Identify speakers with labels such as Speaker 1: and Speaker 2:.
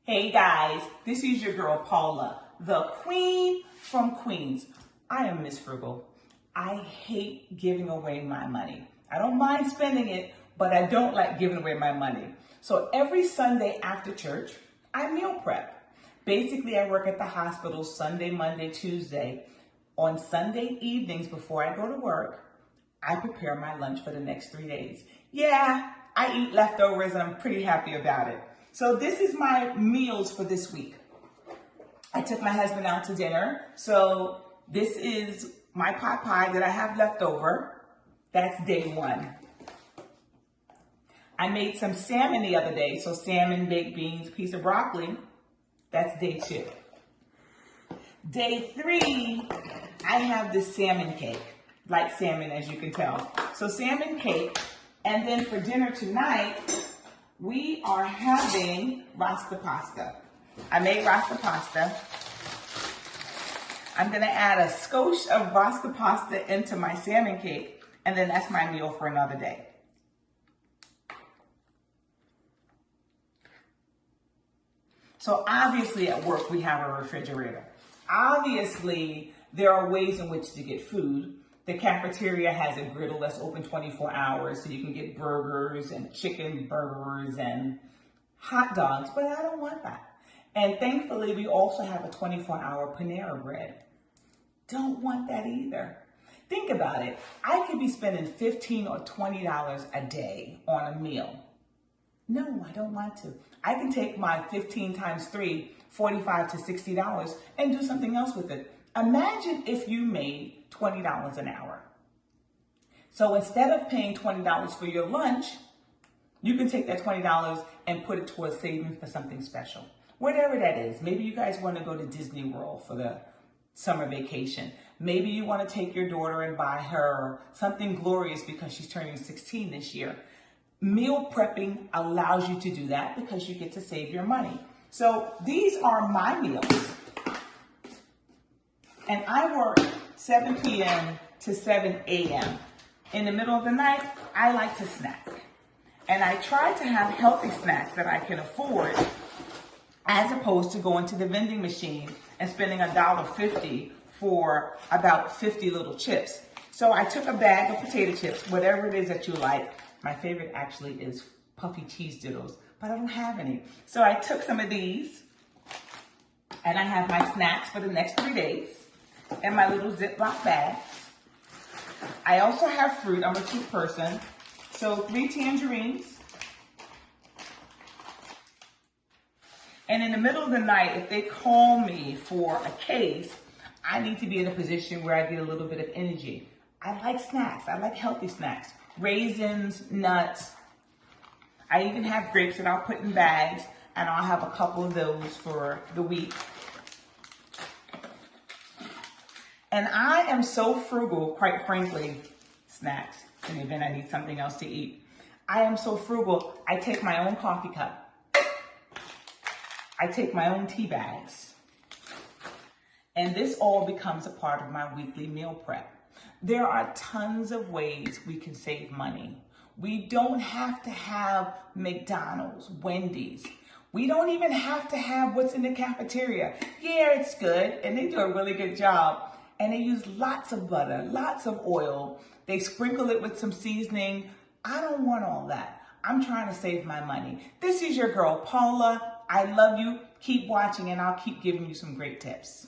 Speaker 1: Hey guys, this is your girl Paula, the queen from Queens. I am Miss Frugal. I hate giving away my money. I don't mind spending it, but I don't like giving away my money. So every Sunday after church, I meal prep. Basically, I work at the hospital Sunday, Monday, Tuesday. On Sunday evenings before I go to work, I prepare my lunch for the next 3 days. Yeah, I eat leftovers and I'm pretty happy about it. So this is my meals for this week. I took my husband out to dinner. So this is my pot pie that I have left over. That's day one. I made some salmon the other day. So salmon, baked beans, piece of broccoli. That's day two. Day three, I have this salmon cake. Like salmon, as you can tell. So salmon cake. And then for dinner tonight, we are having rasta pasta. I made rasta pasta. I'm gonna add a skosh of rasta pasta into my salmon cake, and then that's my meal for another day. So obviously at work we have a refrigerator. Obviously there are ways in which to get food. The cafeteria has a griddle that's open 24 hours, so you can get burgers and chicken burgers and hot dogs, but I don't want that. And thankfully, we also have a 24-hour Panera bread. Don't want that either. Think about it. I could be spending $15 or $20 a day on a meal. No, I don't want to. I can take my 15 times 3, $45 to $60, and do something else with it. Imagine if you made $20 an hour. So instead of paying $20 for your lunch, you can take that $20 and put it towards saving for something special. Whatever that is. Maybe you guys want to go to Disney World for the summer vacation. Maybe you want to take your daughter and buy her something glorious because she's turning 16 this year. Meal prepping allows you to do that because you get to save your money. So these are my meals. And I work 7 p.m. to 7 a.m. In the middle of the night, I like to snack. And I try to have healthy snacks that I can afford as opposed to going to the vending machine and spending $1.50 for about 50 little chips. So I took a bag of potato chips, whatever it is that you like. My favorite actually is puffy cheese doodles, but I don't have any. So I took some of these and I have my snacks for the next 3 days. And my little Ziploc bags. I also have fruit. I'm a fruit person. So 3 tangerines. And in the middle of the night, if they call me for a case, I need to be in a position where I get a little bit of energy. I like snacks. I like healthy snacks. Raisins, nuts. I even have grapes that I'll put in bags, and I'll have a couple of those for the week. And I am so frugal, quite frankly, snacks, in the event I need something else to eat. I am so frugal, I take my own coffee cup. I take my own tea bags. And this all becomes a part of my weekly meal prep. There are tons of ways we can save money. We don't have to have McDonald's, Wendy's. We don't even have to have what's in the cafeteria. Yeah, it's good, and they do a really good job. And they use lots of butter, lots of oil. They sprinkle it with some seasoning. I don't want all that. I'm trying to save my money. This is your girl, Paula. I love you. Keep watching and I'll keep giving you some great tips.